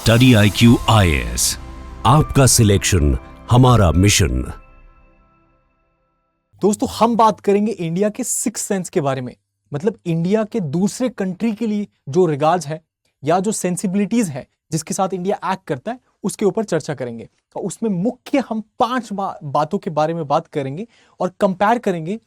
Study IQ IAS, आपका selection हमारा mission. दोस्तों, हम बात करेंगे इंडिया के सिक्स सेंस के बारे में। मतलब इंडिया के दूसरे कंट्री के लिए जो रिगार्ड्स है या जो सेंसिबिलिटीज है जिसके साथ इंडिया एक्ट करता है, उसके ऊपर चर्चा करेंगे। और उसमें मुख्य हम पांच बातों के बारे में बात करेंगे और कंपेयर करेंगे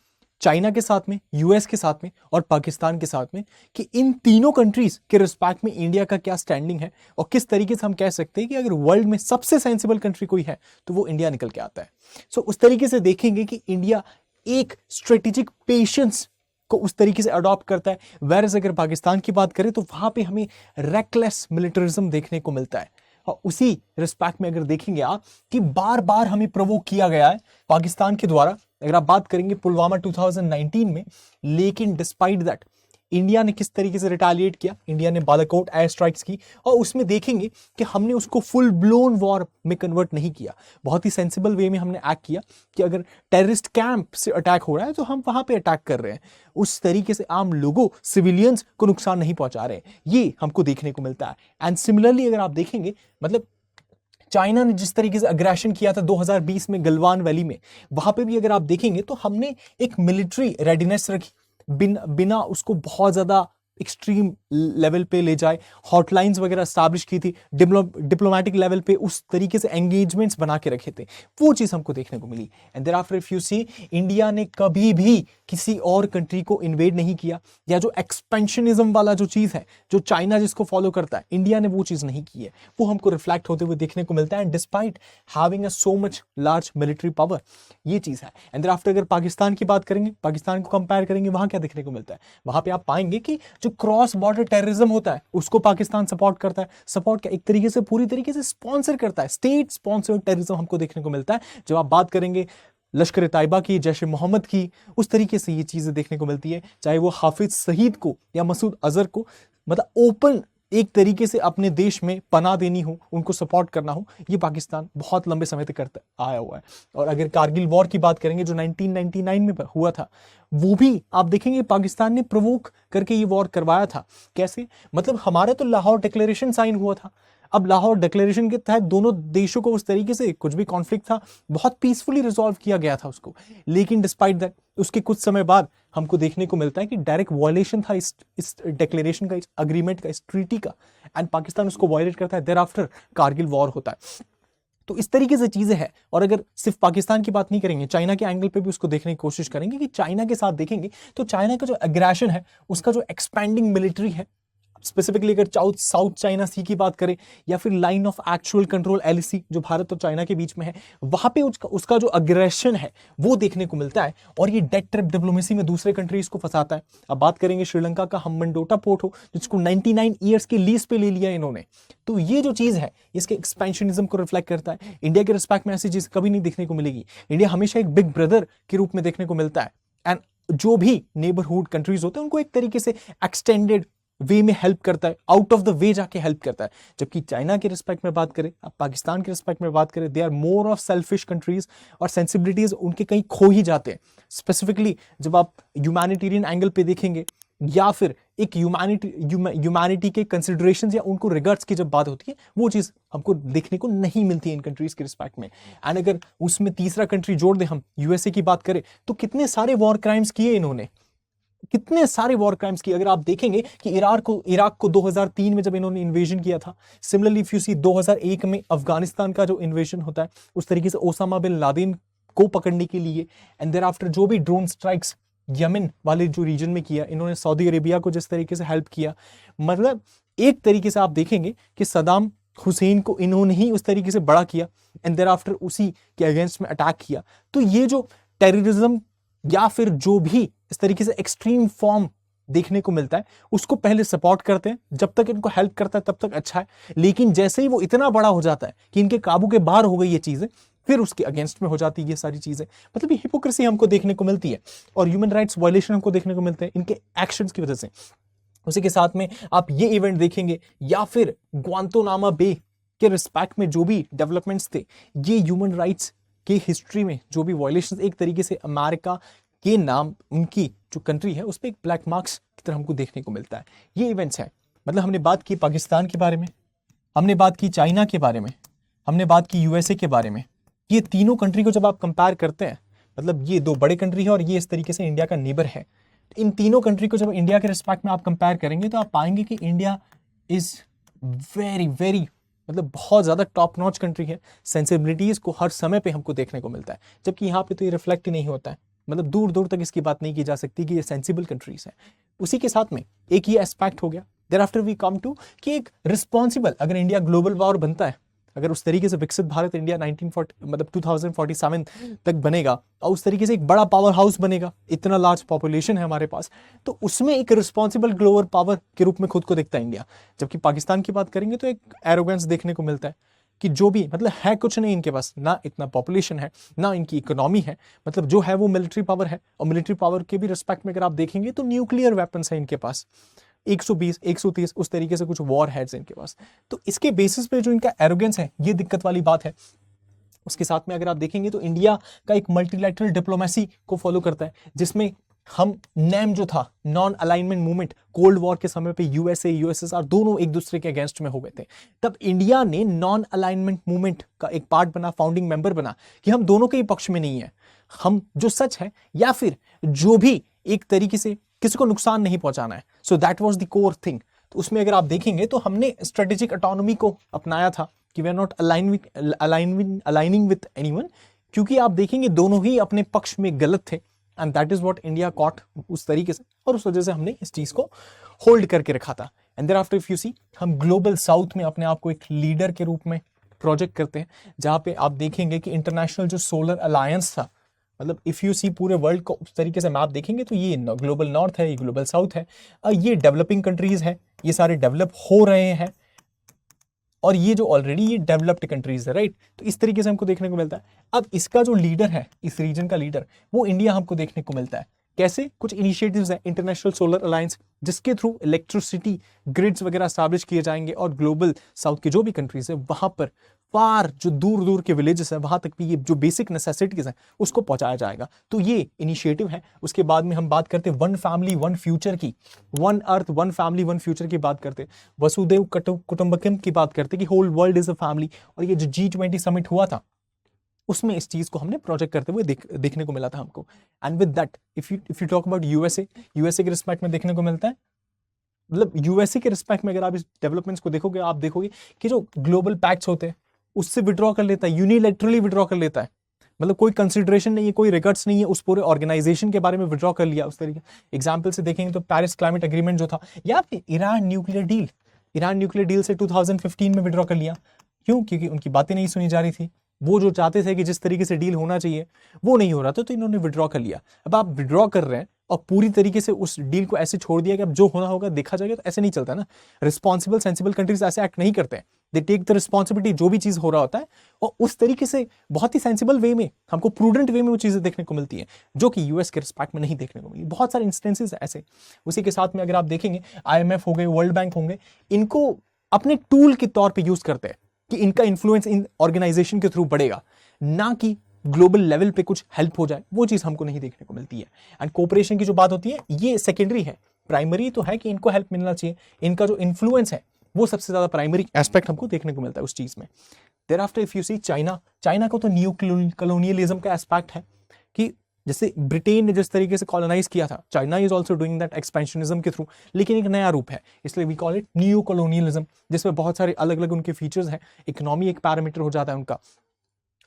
चाइना के साथ में, यूएस के साथ में और पाकिस्तान के साथ में, कि इन तीनों कंट्रीज के रिस्पेक्ट में इंडिया का क्या स्टैंडिंग है और किस तरीके से हम कह सकते हैं कि अगर वर्ल्ड में सबसे सेंसिबल कंट्री कोई है तो वो इंडिया निकल के आता है। सो उस तरीके से देखेंगे कि इंडिया एक स्ट्रेटेजिक पेशेंस को उस तरीके से अडॉप्ट करता है। वेरएज़ अगर पाकिस्तान की बात करें तो वहां पे हमें रेकलेस मिलिटरिज्म देखने को मिलता है। और उसी रिस्पेक्ट में अगर देखेंगे आप कि बार बार हमें प्रोवोक किया गया है पाकिस्तान के द्वारा, अगर आप बात करेंगे पुलवामा 2019 में, लेकिन डिस्पाइट दैट इंडिया ने किस तरीके से रिटालिएट किया। इंडिया ने बालाकोट एयर स्ट्राइक्स की और उसमें देखेंगे कि हमने उसको फुल ब्लोन वॉर में कन्वर्ट नहीं किया। बहुत ही सेंसिबल वे में हमने एक्ट किया कि अगर टेररिस्ट कैंप से अटैक हो रहा है तो हम वहां पे अटैक कर रहे हैं, उस तरीके से आम लोगों, सिविलियंस को नुकसान नहीं पहुंचा रहे। ये हमको देखने को मिलता है। एंड सिमिलरली अगर आप देखेंगे, मतलब चाइना ने जिस तरीके से अग्रेशन किया था 2020 में गलवान वैली में, वहां पे भी अगर आप देखेंगे तो हमने एक मिलिट्री रेडीनेस रखी, बिना उसको बहुत ज्यादा एक्सट्रीम लेवल पे ले जाए। हॉटलाइंस वगैरह एस्टैब्लिश की थी, डिप्लोमेटिक लेवल पे उस तरीके से एंगेजमेंट्स बना के रखे थे। वो चीज हमको देखने को मिली। And thereafter if you see, India ने कभी भी किसी और कंट्री को इन्वेड नहीं किया, या जो एक्सपेंशनिज्म वाला जो चीज है, जो चाइना जिसको फॉलो करता है, इंडिया ने वो चीज नहीं की है। वो हमको रिफ्लेक्ट होते हुए देखने को मिलता है, despite having a so much large military power. ये चीज है। एंड देयरआफ्टर अगर पाकिस्तान की बात करेंगे, पाकिस्तान को कंपेयर करेंगे, वहां क्या देखने को मिलता है? वहां पे आप पाएंगे कि जो क्रॉस बॉर्डर टेररिज्म होता है उसको पाकिस्तान सपोर्ट करता है। सपोर्ट क्या, एक तरीके से पूरी तरीके से स्पॉन्सर करता है। स्टेट स्पॉन्सर्ड टेररिज्म हमको देखने को मिलता है। जब आप बात करेंगे लश्कर तैयबा की, जैश ए मोहम्मद की, उस तरीके से ये चीजें देखने को मिलती है। चाहे वो हाफिज सईद को या मसूद अजहर को, मतलब ओपन एक तरीके से अपने देश में पनाह देनी हो, उनको सपोर्ट करना हो, ये पाकिस्तान बहुत लंबे समय तक करता आया हुआ है। और अगर कारगिल वॉर की बात करेंगे जो 1999 में हुआ था, वो भी आप देखेंगे पाकिस्तान ने प्रोवोक करके ये वॉर करवाया था। कैसे? मतलब हमारा तो लाहौर डिक्लेरेशन साइन हुआ था। अब लाहौर डिक्लेरेशन के तहत दोनों देशों को उस तरीके से कुछ भी कॉन्फ्लिक्ट था, बहुत पीसफुली रिजॉल्व किया गया था उसको। लेकिन डिस्पाइट दैट उसके कुछ समय बाद हमको देखने को मिलता है कि डायरेक्ट वायलेशन था इस डिक्लेरेशन का, इस अग्रीमेंट का, इस ट्रीटी का, एंड पाकिस्तान उसको वायलेट करता है। देयर आफ्टर कारगिल वॉर होता है। तो इस तरीके से चीजें हैं। और अगर सिर्फ पाकिस्तान की बात नहीं करेंगे, चाइना के एंगल पे भी उसको देखने की कोशिश करेंगे कि चाइना के साथ देखेंगे तो चाइना का जो एग्रेशन है, उसका जो एक्सपैंडिंग मिलिट्री है, स्पेसिफिकली अगर साउथ चाइना सी की बात करें, या फिर line of actual control LAC जो भारत और चाइना के बीच में है, वहां पे उसका जो अग्रेशन है वो देखने को मिलता है। और ये डेट ट्रैप डिप्लोमेसी में दूसरे कंट्रीज को फंसाता है। अब बात करेंगे श्रीलंका का हम्बनटोटा पोर्ट हो, जिसको 99 ईयर्स के लीज पे ले लिया इन्होंने। तो ये जो चीज है, इसके एक्सपेंशनिज्म को रिफ्लेक्ट करता है। इंडिया के रिस्पेक्ट में ऐसी चीज कभी नहीं देखने को मिलेगी। इंडिया हमेशा एक बिग ब्रदर के रूप में देखने को मिलता है। एंड जो भी नेबरहुड कंट्रीज होते हैं उनको एक तरीके से एक्सटेंडेड वे में हेल्प करता है, आउट ऑफ द वे जाके हेल्प करता है। जबकि चाइना के रिस्पेक्ट में बात करें, अब पाकिस्तान के रिस्पेक्ट में बात करें, they are more of selfish countries, और सेंसिबिलिटीज उनके कहीं खो ही जाते हैं। स्पेसिफिकली जब आप ह्यूमैनिटेरियन एंगल पे देखेंगे, या फिर एक ह्यूमैनिटी के कंसिडरेशंस या उनको रिगार्ड्स की जब बात होती है, वो चीज हमको देखने को नहीं मिलती है इन कंट्रीज के रिस्पेक्ट में। एंड अगर उसमें तीसरा कंट्री जोड़ दें, हम USA की बात करें, तो कितने सारे वॉर क्राइम्स किए इन्होंने, कितने सारे वॉर क्राइम्स किए। अगर आप देखेंगे कि इराक को 2003 में जब इन्होंने इन्वेजन किया था, सिमिलरली इफ यू सी 2001 में अफगानिस्तान का जो इन्वेजन होता है, उस तरीके से ओसामा बिन लादेन को पकड़ने के लिए, एंड देयर आफ्टर जो भी ड्रोन स्ट्राइक्स यमन वाले जो रीजन में किया, इन्होंने सऊदी अरेबिया को जिस तरीके से हेल्प किया, मतलब एक तरीके से आप देखेंगे कि सदाम हुसैन को इन्होंने ही उस तरीके से बड़ा किया, एंड देयर आफ्टर उसी के अगेंस्ट में अटैक किया। तो ये जो टेररिज्म या फिर जो भी इस तरीके से एक्सट्रीम फॉर्म देखने को मिलता है, उसको पहले सपोर्ट करते हैं। जब तक इनको हेल्प करता है तब तक अच्छा है, लेकिन जैसे ही वो इतना बड़ा हो जाता है कि इनके काबू के बाहर हो गई ये चीजें, फिर उसके अगेंस्ट में हो जाती है ये सारी चीजें। मतलब ये हिपोक्रेसी हमको देखने को मिलती है और ह्यूमन राइट्स वायलेशन हमको देखने को मिलते हैं इनके एक्शंस की वजह से। उसी के साथ में आप ये इवेंट देखेंगे, या फिर ग्वांतानामो बे के रिस्पेक्ट में जो भी डेवलपमेंट्स थे, ये ह्यूमन राइट्स की हिस्ट्री में जो भी वायलेशन, एक तरीके से अमेरिका के नाम, उनकी जो कंट्री है उस पर एक ब्लैक मार्क्स की तरह हमको देखने को मिलता है। ये इवेंट्स हैं। मतलब हमने बात की पाकिस्तान के बारे में, हमने बात की चाइना के बारे में, हमने बात की यूएसए के बारे में। ये तीनों कंट्री को जब आप कंपेयर करते हैं, मतलब ये दो बड़े कंट्री है और ये इस तरीके से इंडिया का नेबर है, इन तीनों कंट्री को जब इंडिया के रिस्पेक्ट में आप कंपेयर करेंगे तो आप पाएंगे कि इंडिया इज वेरी वेरी, मतलब बहुत ज़्यादा टॉप नॉच कंट्री है। सेंसिबिलिटीज़ को हर समय पे हमको देखने को मिलता है, जबकि यहाँ पे तो ये रिफ्लेक्ट ही नहीं होता है। मतलब दूर दूर तक इसकी बात नहीं की जा सकती कि ये सेंसिबल कंट्रीज हैं। उसी के साथ में एक ये एस्पेक्ट हो गया। Thereafter we come to कि एक रिस्पॉन्सिबल, अगर इंडिया ग्लोबल पावर बनता है, अगर उस तरीके से विकसित भारत इंडिया 2047 तक बनेगा और उस तरीके से एक बड़ा पावर हाउस बनेगा, इतना लार्ज पॉपुलेशन है हमारे पास, तो उसमें एक रिस्पॉन्सिबल ग्लोबल पावर के रूप में खुद को दिखता है इंडिया। जबकि पाकिस्तान की बात करेंगे तो एक एरोगेंस देखने को मिलता है कि जो भी, मतलब है कुछ नहीं इनके पास, ना इतना पॉपुलेशन है, ना इनकी इकोनॉमी है, मतलब जो है वो मिलिट्री पावर है। और मिलिट्री पावर के भी रिस्पेक्ट में अगर आप देखेंगे तो न्यूक्लियर वेपन्स है इनके पास 120 130 उस तरीके से कुछ वॉर हेड्स इनके पास। तो इसके बेसिस पे जो इनका एरोगेंस है, ये दिक्कत वाली बात है। उसके साथ में अगर आप देखेंगे तो इंडिया का एक मल्टीलैटरल डिप्लोमेसी को फॉलो करता है, जिसमें हम नेम जो था non alignment movement, cold war के समय पे यूएसए यूएसएसआर दोनों एक दूसरे के अगेंस्ट में हो गए थे, तब इंडिया ने नॉन अलाइनमेंट मूवमेंट का एक पार्ट बना, फाउंडिंग मेंबर बना कि हम दोनों के ही पक्ष में नहीं है, हम जो सच है या फिर जो भी एक तरीके से किसी को नुकसान नहीं पहुंचाना है। So that was the core thing. तो उसमें अगर आप देखेंगे तो हमने स्ट्रेटेजिक ऑटोनॉमी को अपनाया था कि we are not aligning with anyone, क्योंकि आप देखेंगे दोनों ही अपने पक्ष में गलत थे and that is what India caught उस तरीके से, और उस वजह से हमने इस चीज को होल्ड करके रखा था। And there after if you see, हम ग्लोबल साउथ में अपने आप को एक लीडर के रूप में प्रोजेक्ट करते हैं, जहां पे आप देखेंगे कि इंटरनेशनल जो सोलर अलायंस था, मतलब इफ यू सी पूरे वर्ल्ड को उस तरीके से मैप देखेंगे तो ये ग्लोबल नॉर्थ है, ये ग्लोबल साउथ है, ये डेवलपिंग कंट्रीज है, ये सारे डेवलप हो रहे हैं, और ये जो ऑलरेडी ये डेवलप्ड कंट्रीज है, राइट। तो इस तरीके से हमको देखने को मिलता है। अब इसका जो लीडर है, इस रीजन का लीडर, वो इंडिया हमको देखने को मिलता है। कैसे? कुछ इनिशिएटिव्स हैं, इंटरनेशनल सोलर अलायंस, जिसके थ्रू इलेक्ट्रिसिटी ग्रिड्स वगैरह एस्टैब्लिश किए जाएंगे और ग्लोबल साउथ के जो भी कंट्रीज है वहां पर फार जो दूर दूर के विलेजेस हैं वहां तक भी ये जो बेसिक नेसेसिटीज हैं उसको पहुंचाया जाएगा। तो ये इनिशिएटिव है। उसके बाद में हम बात करते हैं वन फैमिली वन फ्यूचर की, one earth one family one future की बात करते, वसुदेव कुटुंबकम की बात करते कि whole world is a family. और ये जो G20 समिट हुआ था उसमें इस चीज को हमने प्रोजेक्ट करते हुए देखने को मिला था हमको। And with that if you talk about USA के रिस्पेक्ट में देखने को मिलता है, मतलब यूएसए के रिस्पेक्ट में अगर आप इस डेवलपमेंट्स को देखोगे, आप देखोगे कि जो ग्लोबल पैक्ट्स होते हैं उससे विड्रॉ कर लेता है, यूनिलैटरली विड्रॉ कर लेता है, मतलब कोई कंसिडरेशन नहीं है, कोई रिकॉर्ड्स नहीं है, उस पूरे ऑर्गेनाइजेशन के बारे में विड्रॉ कर लिया उस तरीके। एग्जाम्पल से देखेंगे तो पेरिस क्लाइमेट एग्रीमेंट जो था, या फिर ईरान न्यूक्लियर डील से 2015 में विड्रॉ कर लिया। क्यों? क्योंकि उनकी बातें नहीं सुनी जा रही थी, वो जो चाहते थे कि जिस तरीके से डील होना चाहिए वो नहीं हो रहा था, तो इन्होंने विड्रॉ कर लिया। अब आप विड्रॉ कर रहे हैं और पूरी तरीके से उस डील को ऐसे छोड़ दिया कि अब जो होना होगा देखा जाएगा, तो ऐसे नहीं चलता ना। रिस्पॉन्सिबल सेंसिबल कंट्रीज ऐसे एक्ट नहीं करते हैं, दे टेक द रिस्पॉन्सिबिलिटी, जो भी चीज हो रहा होता है, और उस तरीके से बहुत ही सेंसिबल वे में, हमको प्रूडेंट वे में वो चीजें देखने को मिलती है, जो कि यूएस के रिस्पेक्ट में नहीं देखने को मिली। बहुत सारे इंस्टेंसेस ऐसे। उसी के साथ में अगर आप देखेंगे IMF हो गए, वर्ल्ड बैंक होंगे, इनको अपने टूल के तौर पर यूज करते हैं कि इनका इन्फ्लुएंस इन ऑर्गेनाइजेशन के थ्रू बढ़ेगा, ना कि ग्लोबल लेवल पे कुछ हेल्प हो जाए, वो चीज हमको नहीं देखने को मिलती है। एंड कोऑपरेशन की जो बात होती है ये सेकेंडरी है, प्राइमरी तो है कि इनको हेल्प मिलना चाहिए, इनका जो इन्फ्लुएंस है वो सबसे ज्यादा प्राइमरी एस्पेक्ट हमको देखने को मिलता है उस चीज में। There after if you see China को तो न्यू कॉलोनियलिज्म का एस्पेक्ट है कि जैसे ब्रिटेन ने जिस तरीके से कॉलोनाइज किया था, China is also doing that expansionism के थ्रू, लेकिन एक नया रूप है, इसलिए we call it new colonialism, जिसमें बहुत सारे अलग अलग उनके फीचर्स हैं। इकोनॉमी एक पैरामीटर हो जाता है उनका।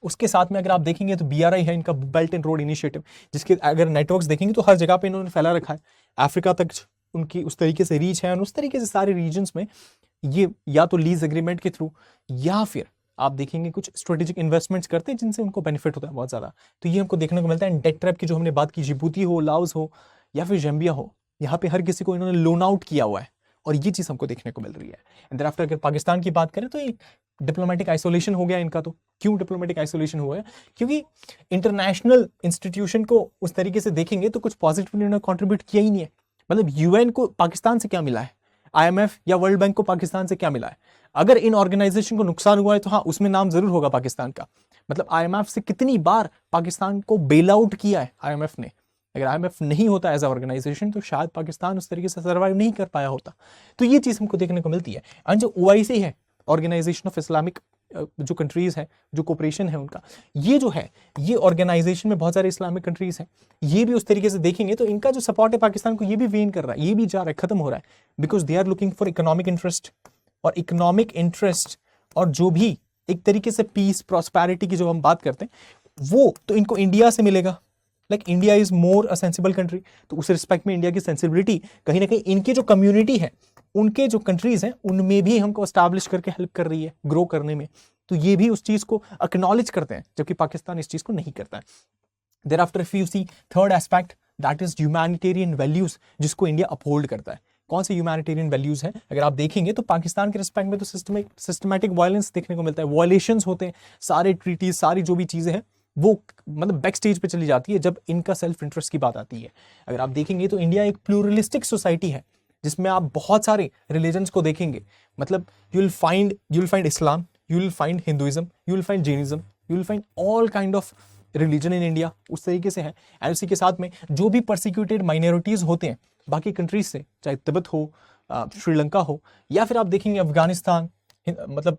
उसके साथ में अगर आप देखेंगे तो BRI है इनका, बेल्ट एंड रोड इनिशिएटिव, जिसके अगर नेटवर्क्स देखेंगे तो हर जगह पे इन्होंने फैला रखा है, अफ्रीका तक उनकी उस तरीके से रीच है, और उस तरीके से सारे रीजन्स में ये या तो लीज एग्रीमेंट के थ्रू या फिर आप देखेंगे कुछ स्ट्रेटेजिक इन्वेस्टमेंट्स करते हैं जिनसे उनको बेनिफिट होता है बहुत ज्यादा। तो ये हमको देखने को मिलता है। डेट ट्रैप की जो हमने बात की, जिबूती हो, लाओस हो या फिर जैम्बिया हो, यहाँ पे हर किसी को इन्होंने लोन आउट किया हुआ है, और ये चीज हमको देखने को मिल रही है। एंड आफ्टर अगर पाकिस्तान की बात करें तो ये डिप्लोमेटिक आइसोलेशन हो गया इनका। तो क्यों डिप्लोमेटिक आइसोलेशन हुआ है? क्योंकि इंटरनेशनल इंस्टीट्यूशन को उस तरीके से देखेंगे तो कुछ पॉजिटिव इन्होंने कंट्रीब्यूट किया ही नहीं है। मतलब UN को पाकिस्तान से क्या मिला है, IMF या वर्ल्ड बैंक को पाकिस्तान से क्या मिला है? अगर इन ऑर्गेनाइजेशन को नुकसान हुआ है तो हाँ, उसमें नाम जरूर होगा पाकिस्तान का। मतलब IMF से कितनी बार पाकिस्तान को बेल आउट किया है IMF ने। अगर IMF नहीं होता एज अ ऑर्गेनाइजेशन तो शायद पाकिस्तान उस तरीके से सर्वाइव नहीं कर पाया होता। तो ये चीज हमको देखने को मिलती है। एंड जो OIC है, ऑर्गेनाइजेशन ऑफ इस्लामिक जो कंट्रीज हैं, जो कोऑपरेशन है उनका, ये जो है, ये ऑर्गेनाइजेशन में बहुत सारे इस्लामिक कंट्रीज हैं, ये भी उस तरीके से देखेंगे तो इनका जो सपोर्ट है पाकिस्तान को, ये भी वेन कर रहा है, ये भी जा रहा है, खत्म हो रहा है, because they are looking for economic interest. और इकोनॉमिक इंटरेस्ट और जो भी एक तरीके से पीस प्रॉस्पेरिटी की जो हम बात करते हैं, वो तो इनको इंडिया से मिलेगा। Like India is more a sensible country, तो उस रिस्पेक्ट में इंडिया की सेंसिबिलिटी कहीं ना कहीं इनके जो कम्युनिटी है, उनके जो कंट्रीज हैं, उनमें भी हमको एस्टैब्लिश करके हेल्प कर रही है ग्रो करने में। तो ये भी उस चीज को एक्नॉलेज करते हैं, जबकि पाकिस्तान इस चीज को नहीं करता है। There after if you see third aspect, that is humanitarian values, जिसको इंडिया अपहोल्ड करता है। कौन से ह्यूमैनिटेरियन वैल्यूज हैं? अगर आप देखेंगे तो पाकिस्तान के रिस्पेक्ट में तो सिस्टमैटिक वायलेंस देखने को मिलता है, वायलेशंस होते हैं, सारे ट्रीटीज, सारी जो भी चीजें हैं वो मतलब बैक स्टेज पे चली जाती है जब इनका सेल्फ इंटरेस्ट की बात आती है। अगर आप देखेंगे तो इंडिया एक प्लूरलिस्टिक सोसाइटी है, जिसमें आप बहुत सारे रिलीजन्स को देखेंगे। मतलब you will find Islam, you will find Hinduism, you will find Jainism, you will find all kind of religion in India, उस तरीके से है। एंड उसी के साथ में जो भी परसिक्यूटेड माइनॉरिटीज होते हैं बाकी कंट्रीज से, चाहे तिब्बत हो, श्रीलंका हो, या फिर आप देखेंगे अफगानिस्तान, मतलब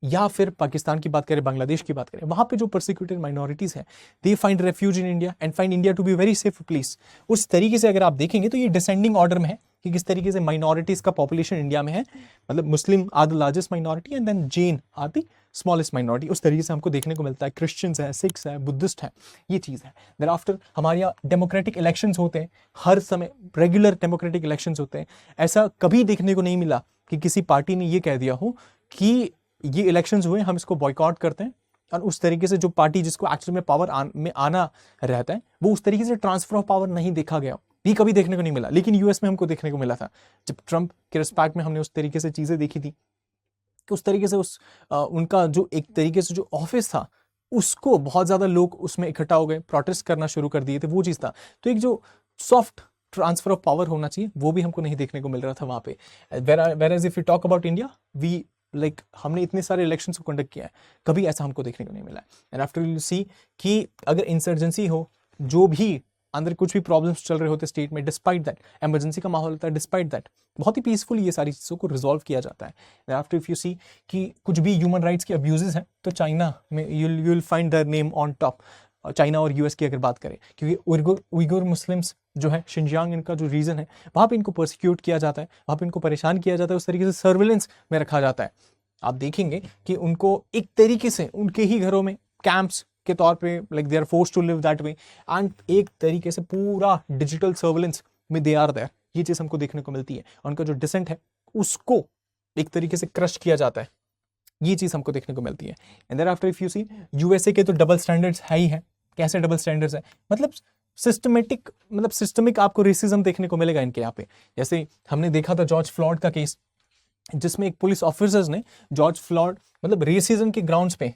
या फिर पाकिस्तान की बात करें, बांग्लादेश की बात करें, वहां पे जो परसिक्यूटेड माइनॉरिटीज हैं, they find refuge in India and find India to be very safe place. उस तरीके से अगर आप देखेंगे तो ये डिसेंडिंग ऑर्डर में है कि किस तरीके से माइनॉरिटीज का पॉपुलेशन इंडिया में है। मतलब Muslim are the largest minority and then Jain are the smallest minority. उस तरीके से हमको देखने को मिलता है। क्रिश्चियंस है, सिख्स है, बुद्धिस्ट है, ये चीज़ है। देन आफ्टर हमारे यहाँ डेमोक्रेटिक इलेक्शंस होते हैं, हर समय रेगुलर डेमोक्रेटिक इलेक्शंस होते हैं। ऐसा कभी देखने को नहीं मिला कि किसी पार्टी ने ये कह दिया हो कि ये इलेक्शंस हुए, हम इसको बॉयकॉट करते हैं, और उस तरीके से जो पार्टी जिसको एक्चुअल में पावर में आना रहता है, वो उस तरीके से ट्रांसफर ऑफ पावर नहीं देखा गया, ये कभी देखने को नहीं मिला। लेकिन यूएस में हमको देखने को मिला था, जब ट्रंप के रिस्पेक्ट में हमने उस तरीके से चीजें देखी थी कि उस तरीके से उनका जो एक तरीके से जो ऑफिस था, उसको बहुत ज्यादा लोग उसमें इकट्ठा हो गए, प्रोटेस्ट करना शुरू कर दिए थे, वो चीज था। तो एक जो सॉफ्ट ट्रांसफर ऑफ पावर होना चाहिए, वो भी हमको नहीं देखने को मिल रहा था वहां पे। Whereas if you talk about India, we हमने इतने सारे इलेक्शंस को कंडक्ट किया है, कभी ऐसा हमको देखने को नहीं मिला है। एंड आफ्टर यू सी कि अगर इंसर्जेंसी हो, जो भी अंदर कुछ भी प्रॉब्लम्स चल रहे होते स्टेट में, डिस्पाइट दैट इमरजेंसी का माहौल होता है, डिस्पाइट दैट बहुत ही पीसफुल ये सारी चीज़ों को रिजॉल्व किया जाता है। And after if you see कि कुछ भी ह्यूमन राइट्स के अब्यूजेस हैं, तो चाइना में you will find their name on top. China और यूएस की अगर बात करें, क्योंकि उइगुर मुस्लिम्स जो है, शिनजियांग इनका जो रीजन है, वहाँ पे इनको प्रोसिक्यूट किया जाता है, वहाँ पे इनको परेशान किया जाता है, उस तरीके से सर्विलेंस में रखा जाता है। आप देखेंगे कि उनको एक तरीके से उनके ही घरों में कैंप्स के तौर पे, like they are forced to live that way, and एक तरीके से पूरा डिजिटल सर्विलेंस में दे आर देयर। ये चीज़ हमको देखने को मिलती है। उनका जो डिसेंट है उसको एक तरीके से क्रश किया जाता है, ये चीज़ हमको देखने को मिलती है। And there after if you see USA के तो डबल स्टैंडर्ड्स है ही है। कैसे डबल स्टैंडर्ड्स है? मतलब सिस्टमिक आपको रेसिज्म देखने को मिलेगा इनके यहाँ पे। जैसे हमने देखा था जॉर्ज फ्लॉयड का केस, जिसमें एक पुलिस ऑफिसर्स ने जॉर्ज फ्लॉयड, मतलब रेसिज्म के ग्राउंड्स पे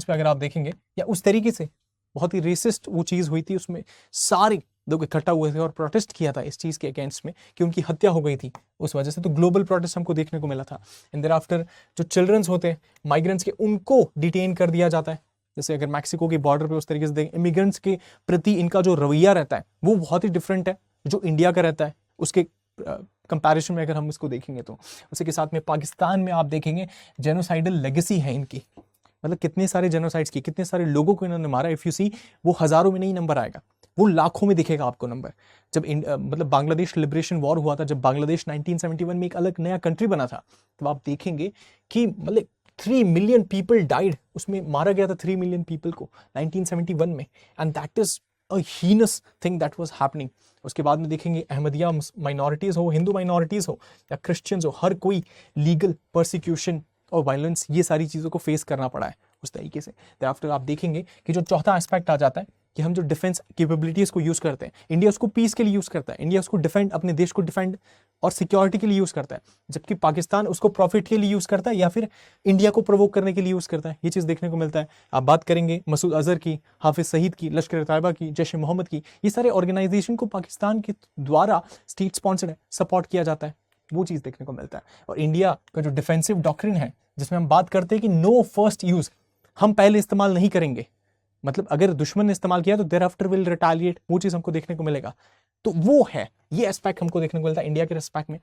अगर आप देखेंगे, या उस तरीके से बहुत ही रेसिस्ट वो चीज़ हुई थी, उसमें सारे लोग इकट्ठा हुए थे और प्रोटेस्ट किया था इस चीज़ के अगेंस्ट में कि उनकी हत्या हो गई थी उस वजह से। तो ग्लोबल प्रोटेस्ट हमको देखने को मिला था। एंड देयर आफ्टर जो चिल्ड्रंस होते हैं माइग्रेंट्स के, उनको डिटेन कर दिया जाता है। जैसे अगर मैक्सिको के बॉर्डर पे उस तरीके से देखें, इमिग्रेंट्स के प्रति इनका जो रवैया रहता है वो बहुत ही डिफरेंट है जो इंडिया का रहता है उसके कंपैरिजन में। अगर हम इसको देखेंगे तो उसी के साथ में पाकिस्तान में आप देखेंगे जेनोसाइडल लेगेसी है इनकी, मतलब कितने सारे जेनोसाइड्स की, कितने सारे लोगों को इन्होंने मारा। इफ यू सी, वो हजारों में नहीं नंबर आएगा, वो लाखों में दिखेगा आपको नंबर। जब मतलब बांग्लादेश लिबरेशन वॉर हुआ था, जब बांग्लादेश 1971 में एक अलग नया कंट्री बना था, तो आप देखेंगे कि मतलब 3 मिलियन पीपल डाइड, उसमें मारा गया था 3 मिलियन पीपल को 1971 में। And that is a heinous thing that was happening. उसके बाद में देखेंगे अहमदिया माइनॉरिटीज हो, हिंदू माइनॉरिटीज हो या क्रिश्चियंस हो, हर कोई लीगल परसिक्यूशन और वायलेंस, ये सारी चीज़ों को फेस करना पड़ा है उस तरीके से। आफ्टर आप देखेंगे कि जो चौथा एस्पेक्ट आ जाता है कि हम जो डिफेंस कैपेबिलिटीज को यूज़ करते हैं, इंडिया उसको पीस के लिए यूज़ करता है, इंडिया उसको डिफेंड, अपने देश को डिफेंड और सिक्योरिटी के लिए यूज़ करता है, जबकि पाकिस्तान उसको प्रॉफिट के लिए यूज़ करता है या फिर इंडिया को प्रोवोक करने के लिए यूज़ करता है। ये चीज़ देखने को मिलता है। आप बात करेंगे मसूद अजहर की, हाफिज सईद की, लश्कर तैयबा की, जैश ए मोहम्मद की, ये सारे ऑर्गेनाइजेशन को पाकिस्तान के द्वारा स्टेट स्पॉन्सर्ड है, सपोर्ट किया जाता है, वो चीज़ देखने को मिलता है। और इंडिया का जो डिफेंसिव डॉक्ट्रिन है, जिसमें हम बात करते हैं कि नो फर्स्ट यूज़, हम पहले इस्तेमाल नहीं करेंगे, मतलब अगर दुश्मन ने इस्तेमाल किया तो देयर आफ्टर विल रिटेलिएट, वो चीज़ हमको देखने को मिलेगा। तो वो है, ये एस्पेक्ट हमको देखने को मिलता है इंडिया के रिस्पेक्ट में।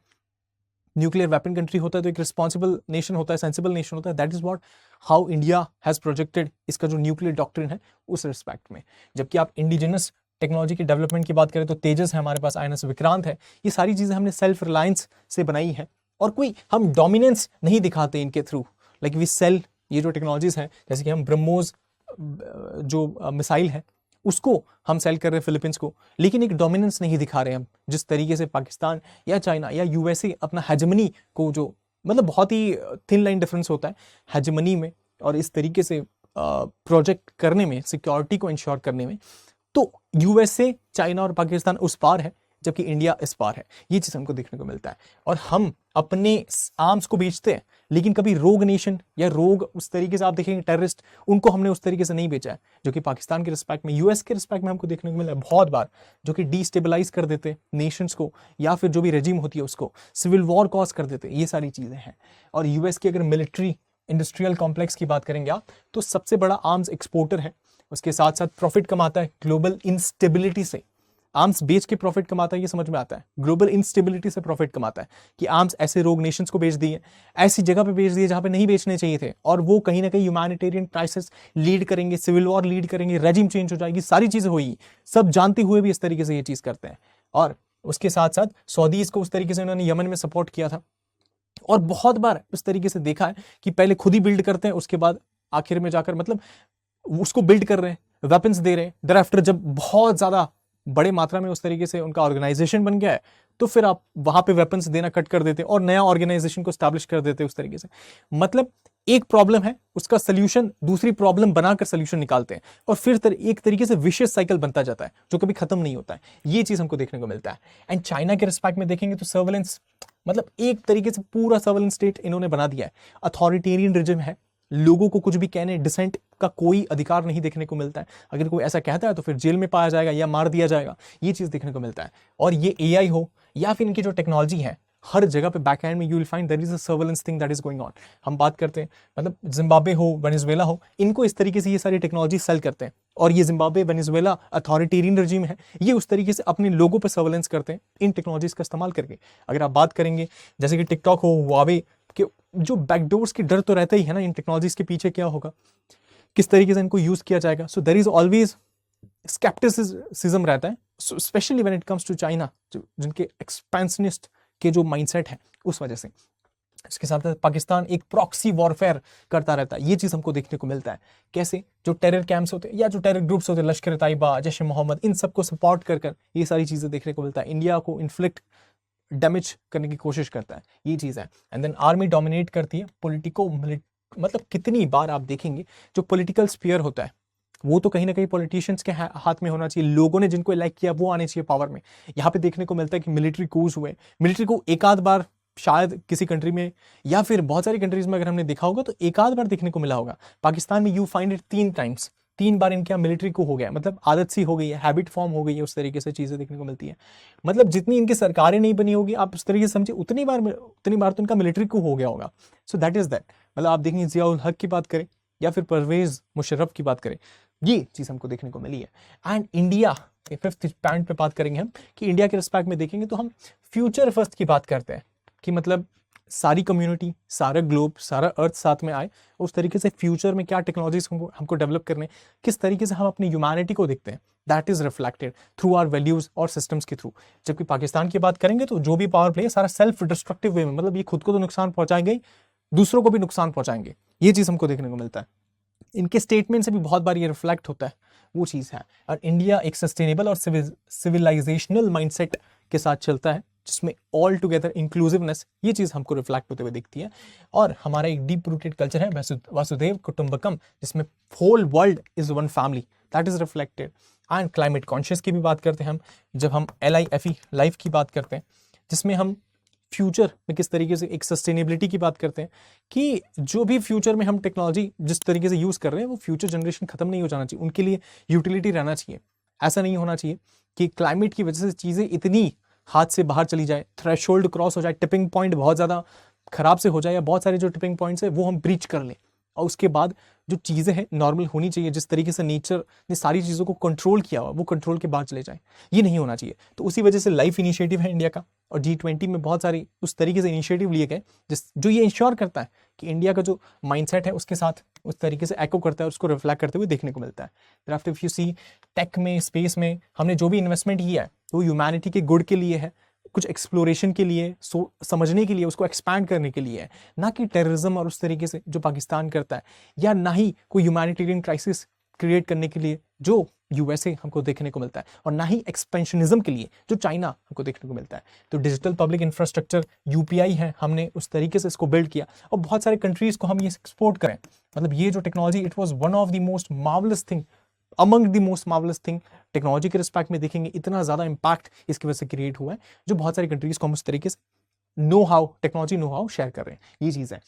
न्यूक्लियर वेपन कंट्री होता है तो एक रिस्पॉन्सिबल नेशन होता है, सेंसिबल नेशन होता है। That is what how India has projected इसका जो न्यूक्लियर डॉक्ट्रिन है उस रिस्पेक्ट में। जबकि आप इंडिजिनस टेक्नोलॉजी के डेवलपमेंट की बात करें तो तेजस है हमारे पास, INS विक्रांत है, ये सारी चीजें हमने सेल्फ रिलायंस से बनाई है और कोई हम डोमिनेंस नहीं दिखाते इनके थ्रू। लाइक वी सेल ये जो टेक्नोलॉजीज हैं, जैसे कि हम ब्रह्मोस जो मिसाइल है उसको हम सेल कर रहे हैं फिलीपींस को, लेकिन एक डोमिनेंस नहीं दिखा रहे हम। जिस तरीके से पाकिस्तान या चाइना या USA अपना हेजमनी को जो मतलब बहुत ही थिन लाइन डिफरेंस होता है हेजमनी में और इस तरीके से प्रोजेक्ट करने में, सिक्योरिटी को इंश्योर करने में, तो USA, चाइना और पाकिस्तान उस पार है जबकि इंडिया इस पार है। ये चीज हमको देखने को मिलता है। और हम अपने आर्म्स को बेचते हैं लेकिन कभी रोग नेशन या रोग उस तरीके से आप देखेंगे टेररिस्ट, उनको हमने उस तरीके से नहीं बेचा है जो कि पाकिस्तान के रिस्पेक्ट में, US के रिस्पेक्ट में हमको देखने को मिला है बहुत बार, जो कि डिस्टेबलाइज कर देते नेशंस को या फिर जो भी रेजिम होती है उसको सिविल वॉर कॉज कर देते। ये सारी चीजें हैं। और US की अगर मिलिट्री इंडस्ट्रियल कॉम्प्लेक्स की बात करेंगे आप तो सबसे बड़ा आर्म्स एक्सपोर्टर है, उसके साथ साथ प्रॉफिट कमाता है ग्लोबल इंस्टेबिलिटी से। आर्म्स बेच के प्रॉफिट कमाता है, ये समझ में आता है। ग्लोबल इंस्टेबिलिटी से प्रॉफिट कमाता है कि आर्म्स ऐसे रोग नेशंस को बेच दिए, ऐसी जगह पे बेच दिए जहां पे नहीं बेचने चाहिए थे, और वो कहीं ना कहीं ह्यूमैनिटेरियन क्राइसिस लीड करेंगे, सिविल वॉर लीड करेंगे, रेजिम चेंज हो जाएगी, सारी चीजें होगी, सब जानते हुए भी इस तरीके से ये चीज करते हैं। और उसके साथ साथ सऊदीज को उस तरीके से उन्होंने यमन में सपोर्ट किया था और बहुत बार इस तरीके से देखा है कि पहले खुद ही बिल्ड करते हैं, उसके बाद आखिर में जाकर मतलब उसको बिल्ड कर रहे हैं, वेपन्स दे रहे हैं, दरअफ्टर जब बहुत ज्यादा बड़े मात्रा में उस तरीके से उनका ऑर्गेनाइजेशन बन गया है तो फिर आप वहां पे वेपन्स देना कट कर देते और नया ऑर्गेनाइजेशन को स्टैब्लिश कर देते उस तरीके से। मतलब एक प्रॉब्लम है, उसका सोल्यूशन दूसरी प्रॉब्लम बनाकर सोल्यूशन निकालते हैं और फिर एक तरीके से विशियस साइकिल बनता जाता है जो कभी खत्म नहीं होता है। ये चीज हमको देखने को मिलता है। एंड चाइना के रिस्पेक्ट में देखेंगे तो सर्वेलेंस, मतलब एक तरीके से पूरा सर्वेलेंस स्टेट इन्होंने बना दिया है। अथॉरिटेरियन रिजिम है, लोगों को कुछ भी कहने, डिसेंट का कोई अधिकार नहीं देखने को मिलता है। अगर कोई ऐसा कहता है तो फिर जेल में पाया जाएगा या मार दिया जाएगा, ये चीज देखने को मिलता है। और ये AI हो या फिर इनकी जो टेक्नोलॉजी है, हर जगह पे बैक एंड में you will find there is a surveillance thing that is going on. हम बात करते हैं मतलब जिम्बाब्वे हो, वेनेजुएला हो, इनको इस तरीके से ये सारी टेक्नोलॉजी सेल करते हैं और ये जिम्बाब्वे, वेनेजुएला अथॉरिटेरियन रजीम है, ये उस तरीके से अपने लोगों पर सर्वेलेंस करते हैं इन टेक्नोलॉजीज का इस्तेमाल करके। अगर आप बात करेंगे जैसे कि टिकटॉक हो, हुआवे के जो बैकडोर्स की डर तो रहता ही है ना, इन टेक्नोलॉजीज के पीछे क्या होगा, किस तरीके से इनको यूज किया जाएगा। So there is always scepticism रहता है, specially when it comes to China, जिनके एक्सपेंशनिस्ट के जो माइंडसेट है उस वजह से। इसके साथ साथ पाकिस्तान एक प्रॉक्सी वॉरफेयर करता रहता है, ये चीज हमको देखने को मिलता है। कैसे? जो टेरर कैंप्स होते हैं या जो टेरर ग्रुप्स होते हैं, लश्कर तैयबा, जैश ए मोहम्मद, इन सबको सपोर्ट कर ये सारी चीजें देखने को मिलता है। इंडिया को इन्फ्लिक्ट डैमेज करने की कोशिश करता है, ये चीज है। एंड देन आर्मी डोमिनेट करती है पॉलिटिको, मतलब कितनी बार आप देखेंगे जो पॉलिटिकल स्फीयर होता है वो तो कहीं ना कहीं पॉलिटिशियंस के हाथ में होना चाहिए, लोगों ने जिनको इलेक्ट किया वो आने चाहिए पावर में। यहाँ पे देखने को मिलता है कि मिलिट्री कूज हुए, मिलिट्री को एक आध बार शायद किसी कंट्री में या फिर बहुत सारी कंट्रीज में अगर हमने देखा होगा तो एक आध बार देखने को मिला होगा। पाकिस्तान में यू फाइंड इट 3 टाइम्स, 3 बार इनके यहाँ मिलिट्री को हो गया, मतलब आदत सी हो गई है, हैबिट फॉर्म हो गई है, उस तरीके से चीजें देखने को मिलती है। मतलब जितनी इनकी सरकारें नहीं बनी होगी आप उस तरीके से समझिए, उतनी बार तो इनका मिलिट्री को हो गया होगा। So that is that. मतलब आप देखेंगे जियाउल हक की बात करें या फिर परवेज मुशर्रफ की बात करें, ये चीज हमको देखने को मिली है। एंड इंडिया के 5th पॉइंट पे बात करेंगे हम कि इंडिया के रिस्पेक्ट में देखेंगे तो हम फ्यूचर फर्स्ट की बात करते हैं कि मतलब सारी कम्युनिटी, सारा ग्लोब, सारा अर्थ साथ में आए, उस तरीके से फ्यूचर में क्या टेक्नोलॉजीज हमको डेवलप करने, किस तरीके से हम अपनी ह्यूमैनिटी को देखते हैं, that is reflected through our values और सिस्टम्स के थ्रू। जबकि पाकिस्तान की बात करेंगे तो जो भी पावर प्ले सारा सेल्फ डिस्ट्रक्टिव वे में, मतलब ये खुद को तो नुकसान पहुंचाएंगे, दूसरों को भी नुकसान पहुंचाएंगे, ये चीज हमको देखने को मिलता है। इनके स्टेटमेंट से भी बहुत बार ये रिफ्लेक्ट होता है, वो चीज है। और इंडिया एक सस्टेनेबल और सिविलाइजेशनल माइंडसेट के साथ चलता है जिसमें ऑल टुगेदर इंक्लूसिवनेस, ये चीज हमको रिफ्लेक्ट होते हुए दिखती है। और हमारा एक डीप रूटेड कल्चर है वासुदेव कुटुंबकम, जिसमें whole world is one family, that is reflected. And climate conscious की भी बात करते हैं हम जब हम LIFE लाइफ की बात करते हैं, जिसमें हम फ्यूचर में किस तरीके से एक सस्टेनेबिलिटी की बात करते हैं कि जो भी फ्यूचर में हम टेक्नोलॉजी जिस तरीके से यूज कर रहे हैं वो फ्यूचर जनरेशन खत्म नहीं हो जाना चाहिए, उनके लिए यूटिलिटी रहना चाहिए। ऐसा नहीं होना चाहिए कि क्लाइमेट की वजह से चीजें इतनी हाथ से बाहर चली जाए, थ्रेशोल्ड क्रॉस हो जाए, टिपिंग पॉइंट बहुत ज्यादा खराब से हो जाए, या बहुत सारे जो टिपिंग पॉइंट्स है वो हम ब्रीच कर लें, और उसके बाद जो चीज़ें हैं नॉर्मल होनी चाहिए, जिस तरीके से नेचर ने सारी चीज़ों को कंट्रोल किया हुआ वो कंट्रोल के बाद चले जाए, ये नहीं होना चाहिए। तो उसी वजह से लाइफ इनिशिएटिव है इंडिया का, और G20 में बहुत सारी उस तरीके से इनिशिएटिव लिए गए जो ये इंश्योर करता है कि इंडिया का जो माइंडसेट है उसके साथ उस तरीके से एको करता है, उसको रिफ्लेक्ट करते हुए देखने को मिलता है। After if you see tech में, स्पेस में हमने जो भी इन्वेस्टमेंट किया है वो ह्यूमैनिटी के गुड के लिए है, कुछ एक्सप्लोरेशन के लिए, समझने के लिए, उसको एक्सपैंड करने के लिए है, ना कि टेररिज्म और उस तरीके से जो पाकिस्तान करता है, या ना ही कोई ह्यूमैनिटेरियन क्राइसिस क्रिएट करने के लिए जो यूएसए हमको देखने को मिलता है, और ना ही एक्सपेंशनिज्म के लिए जो चाइना हमको देखने को मिलता है। तो डिजिटल पब्लिक इंफ्रास्ट्रक्चर यूपीआई है, हमने उस तरीके से इसको बिल्ड किया और बहुत सारे कंट्रीज को हम ये एक्सपोर्ट करें। मतलब ये जो technology, it was one of the most marvellous thing, among the most marvellous thing. Technology के रिस्पेक्ट में देखेंगे इतना ज़्यादा इम्पैक्ट इसकी वजह से क्रिएट हुआ है, जो बहुत सारी कंट्रीज को हम उस तरीके से टेक्नोलॉजी नो हाउ शेयर कर रहे हैं। ये चीज़ है।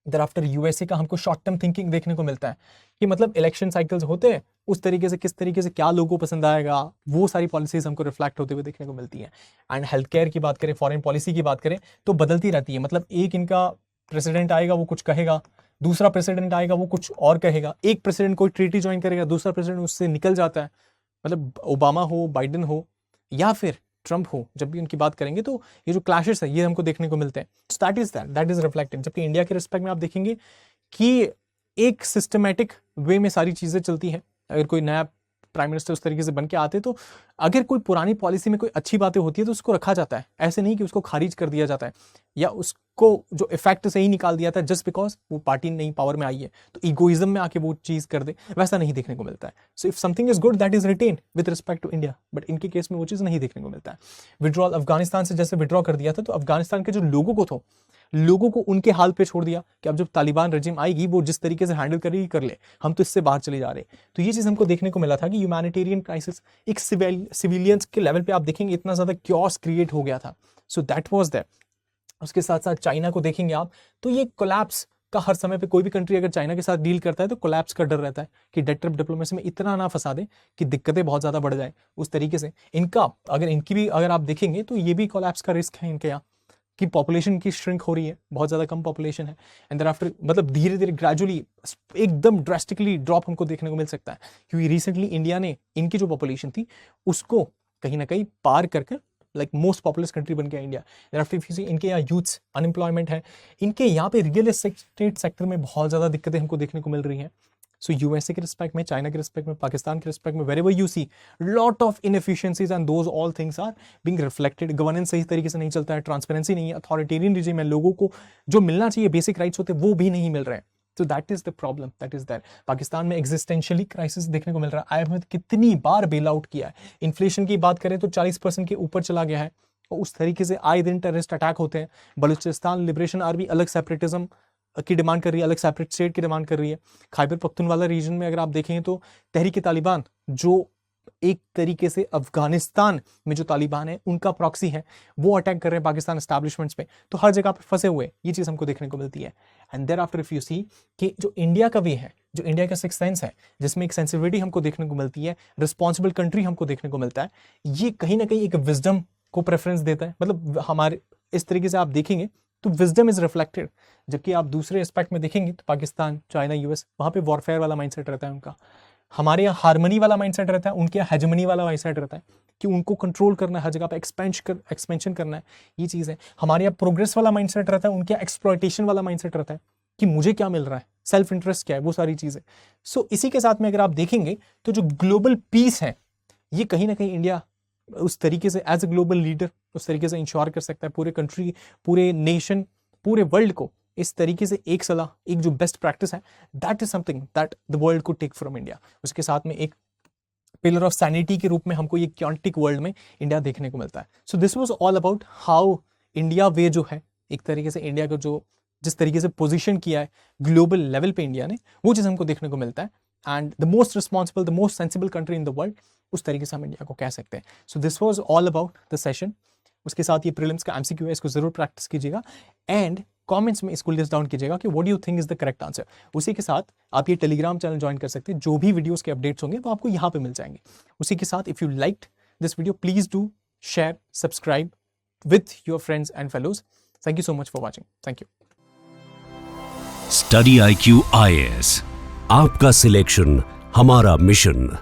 देयर आफ्टर यूएसए का हमको शॉर्ट टर्म थिंकिंग देखने को मिलता है कि मतलब इलेक्शन साइकिल्स होते हैं, उस तरीके से किस तरीके से क्या लोगों को पसंद आएगा, वो सारी पॉलिसीज हमको रिफ्लेक्ट होते हुए देखने को मिलती है। एंड हेल्थ केयर की बात करें, फॉरेन पॉलिसी की बात करें तो बदलती रहती है। मतलब एक इनका प्रेसिडेंट आएगा वो कुछ कहेगा, दूसरा प्रेसिडेंट आएगा वो कुछ और कहेगा, एक प्रेसिडेंट कोई ट्रीटी ज्वाइन करेगा, दूसरा प्रेसिडेंट उससे निकल जाता है। मतलब ओबामा हो, बाइडेन हो या फिर ट्रंप हो, जब भी उनकी बात करेंगे तो ये जो क्लैशेस है ये हमको देखने को मिलते हैं। That is reflected. जबकि इंडिया के रिस्पेक्ट में आप देखेंगे कि एक सिस्टमेटिक वे में सारी चीज़ें चलती हैं। अगर कोई नया प्राइम मिनिस्टर उस तरीके से बन के आते तो अगर कोई पुरानी पॉलिसी में कोई अच्छी बातें होती है तो उसको रखा जाता है, ऐसे नहीं कि उसको खारिज कर दिया जाता है या उसको जो इफेक्ट से ही निकाल दिया था जस्ट बिकॉज वो पार्टी नई पावर में आई है तो ईगोइज्म में आके वो चीज़ कर दे, वैसा नहीं देखने को मिलता है। So if something is good that is written with respect to India, but इनके केस में वो चीज़ नहीं देखने को मिलता है। विड्रॉल अफगानिस्तान से जैसे विड्रॉ कर दिया था तो अफगानिस्तान के जो लोगों को उनके हाल पे छोड़ दिया कि अब जब तालिबान रजीम आएगी वो जिस तरीके से हैंडल करेगी कर ले, हम तो इससे बाहर चले जा रहे। तो ये चीज़ हमको देखने को मिला था कि ह्यूमैनिटेरियन क्राइसिस एक सिविलियंस के लेवल पे आप देखेंगे इतना ज़्यादा क्योस क्रिएट हो गया था। So that was that. उसके साथ साथ चाइना को देखेंगे आप तो ये कोलैप्स का हर समय पे कोई भी कंट्री अगर चाइना के साथ डील करता है तो कोलैप्स का डर रहता है कि डेट ट्रिप डिप्लोमेसी में इतना ना फंसा दे कि दिक्कतें बहुत ज़्यादा बढ़ जाए। उस तरीके से इनकी भी अगर आप देखेंगे तो ये भी कोलैप्स का रिस्क है इनके यहाँ कि पॉपुलेशन की श्रिंक हो रही है, बहुत ज़्यादा कम पॉपुलेशन है एंड देयर आफ्टर मतलब धीरे धीरे ग्रेजुअली एकदम ड्रास्टिकली ड्रॉप हमको देखने को मिल सकता है क्योंकि रिसेंटली इंडिया ने इनकी जो पॉपुलेशन थी उसको कहीं ना कहीं पार करके लाइक मोस्ट पॉपुलस कंट्री बन गया India. There after if you see इनके यहाँ यूथ्स अनएम्प्लॉयमेंट है, इनके यहाँ पे रियल एस्टेट सेक्टर में बहुत ज़्यादा दिक्कतें हमको देखने को मिल रही हैं। सो यूएसए के रिस्पेक्ट में, चाइना के रिस्पेक्ट में, पाकिस्तान के रिस्पेक्ट में wherever you see lot of inefficiencies and those all things are being reflected. Governance सही तरीके से नहीं चलता है, ट्रांसपेरेंसी नहीं है, अथॉरिटेरियन रिजीम है, लोगों को जो मिलना चाहिए बेसिक राइट्स होते हैं वो भी नहीं मिल रहे हैं। तो that is the problem, that is that. Pakistan में एग्जिस्टेंशियली क्राइसिस देखने को मिल रहा है। IMF कितनी बार बेल आउट किया है। इन्फ्लेशन की बात करें तो 40% के ऊपर चला गया है और उस तरीके से आए दिन टेररिस्ट अटैक होते हैं। बलूचिस्तान लिबरेशन आर्मी अलग सेपरेटिज्म की डिमांड कर रही है, अलग सेपरेट स्टेट की डिमांड कर रही है। खैबर पख्तूनवाला रीजन में अगर आप देखें तो तहरीक तालिबान जो एक तरीके से अफगानिस्तान में जो तालिबान है उनका प्रॉक्सी है, वो अटैक कर रहे हैं पाकिस्तान एस्टैब्लिशमेंट्स पे। तो हर जगह पर फंसे हुए ये चीज़ हमको देखने को मिलती है। And there after if you see कि जो इंडिया का वे है, जो इंडिया का सिक्स सेंस है, जिसमें एक सेंसिटिविटी हमको देखने को मिलती है, रिस्पॉन्सिबल कंट्री हमको देखने को मिलता है, ये कहीं ना कहीं एक विजडम को प्रेफरेंस देता है। मतलब हमारे इस तरीके से आप देखेंगे तो विजडम इज रिफ्लेक्टेड। जबकि आप दूसरे एस्पेक्ट में देखेंगे तो पाकिस्तान, चाइना, यूएस, वहाँ पे वॉरफेयर वाला माइंडसेट रहता है उनका। हमारे यहाँ हार्मनी वाला माइंडसेट रहता है, उनके यहाँ हेजमनी वाला माइंडसेट रहता है कि उनको कंट्रोल करना है, हर जगह पे एक्सपेंशन करना है, ये चीज़ है। हमारे यहाँ प्रोग्रेस वाला माइंडसेट रहता है, उनके यहाँ एक्सप्लॉयटेशन वाला माइंडसेट रहता है कि मुझे क्या मिल रहा है, सेल्फ इंटरेस्ट क्या है, वो सारी चीज़ें। सो इसी के साथ में अगर आप देखेंगे तो जो ग्लोबल पीस है ये कहीं ना कहीं इंडिया उस तरीके से एज ए ग्लोबल लीडर उस तरीके से इंश्योर कर सकता है पूरे कंट्री, पूरे नेशन, पूरे वर्ल्ड को इस तरीके से एक सलाह, एक जो बेस्ट प्रैक्टिस है, that is something that the world को टेक फ्रॉम इंडिया। उसके साथ में एक पिलर ऑफ सैनिटी के रूप में हमको ये क्योंटिक वर्ल्ड में इंडिया देखने को मिलता है। So this was all about how India वे जो है, एक तरीके से इंडिया को जो जिस तरीके से पोजीशन किया है ग्लोबल लेवल पे इंडिया ने, वो चीज़ हमको देखने को मिलता है। And the most responsible, the most sensible country in the world, उस तरीके से हम इंडिया को कह सकते हैं। सो this was all about the session. उसके साथ ये प्रीलिम्स का MCQ है, इसको जरूर प्रैक्टिस कीजिएगा एंड कमेंट्स में इसको लिस्ट डाउन कीजिएगा कि what do you think is the correct answer. उसी के साथ आप ये टेलीग्राम चैनल ज्वाइन कर सकते हैं, जो भी वीडियोस के अपडेट्स होंगे वो आपको यहाँ पे मिल जाएंगे। उसी के साथ if you liked this video please do share, subscribe with your friends and fellows. Thank you so much for watching. Thank you. Study IQ IAS, आपका सिलेक्शन हमारा मिशन।